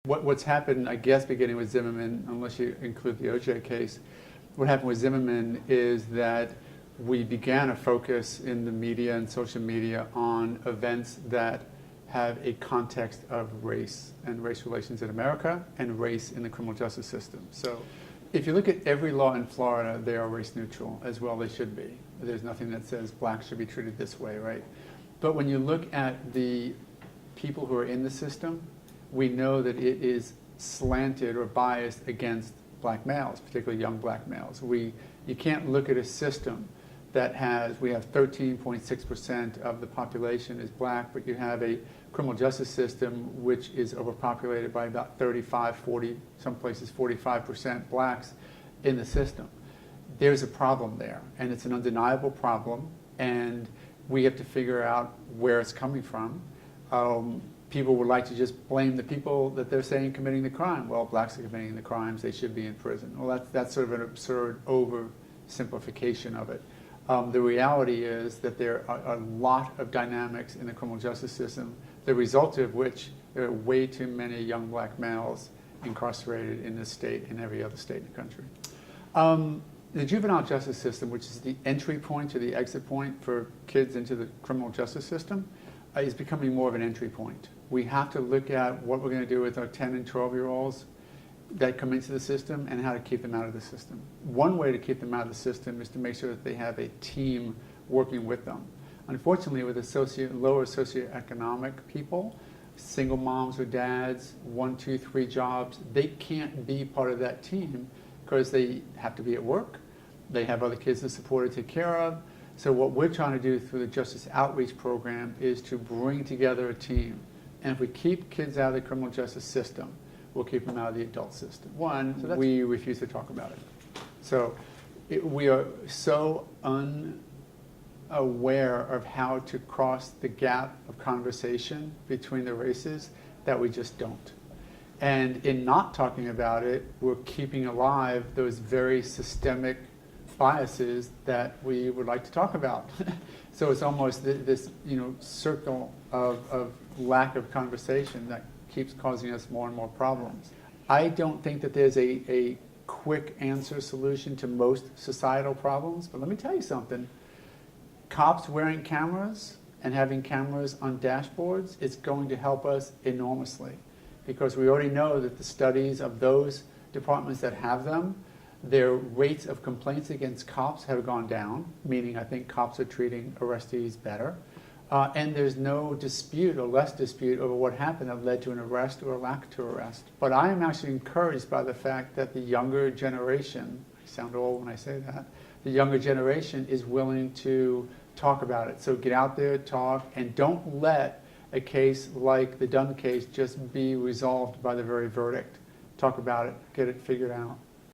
What's happened, I guess, beginning with Zimmerman, unless you include the OJ case, what happened with Zimmerman is that we began a focus in the media and social media on events that have a context of race and race relations in America and race in the criminal justice system. So if you look at every law in Florida, they are race neutral, as well they should be. There's nothing that says blacks should be treated this way, right? But when you look at the people who are in the system, we know that it is slanted or biased against black males, particularly young black males. You can't look at a system that we have 13.6% of the population is black, but you have a criminal justice system which is overpopulated by about 35, 40, some places 45% blacks in the system. There's a problem there, and it's an undeniable problem, and we have to figure out where it's coming from. People would like to just blame the people that they're saying committing the crime. Well, blacks are committing the crimes, they should be in prison. Well, that's sort of an absurd oversimplification of it. The reality is that there are a lot of dynamics in the criminal justice system, the result of which there are way too many young black males incarcerated in this state and every other state in the country. The juvenile justice system, which is the entry point or the exit point for kids into the criminal justice system, is becoming more of an entry point. We have to look at what we're going to do with our 10 and 12-year-olds that come into the system and how to keep them out of the system. One way to keep them out of the system is to make sure that they have a team working with them. Unfortunately, with lower socioeconomic people, single moms or dads, 1, 2, 3 jobs, they can't be part of that team because they have to be at work, they have other kids to support or take care of. So what we're trying to do through the Justice Outreach Program is to bring together a team. And if we keep kids out of the criminal justice system, we'll keep them out of the adult system. One, we refuse to talk about it. So we are so unaware of how to cross the gap of conversation between the races that we just don't. And in not talking about it, we're keeping alive those very systemic biases that we would like to talk about. So it's almost this circle of lack of conversation that keeps causing us more and more problems. I don't think that there's a quick answer solution to most societal problems, but let me tell you something. Cops wearing cameras and having cameras on dashboards is going to help us enormously, because we already know that the studies of those departments that have them, their rates of complaints against cops have gone down, meaning I think cops are treating arrestees better. And there's no dispute or less dispute over what happened that led to an arrest or a lack to arrest. But I am actually encouraged by the fact that the younger generation, I sound old when I say that, the younger generation is willing to talk about it. So get out there, talk, and don't let a case like the Dunn case just be resolved by the very verdict. Talk about it, get it figured out.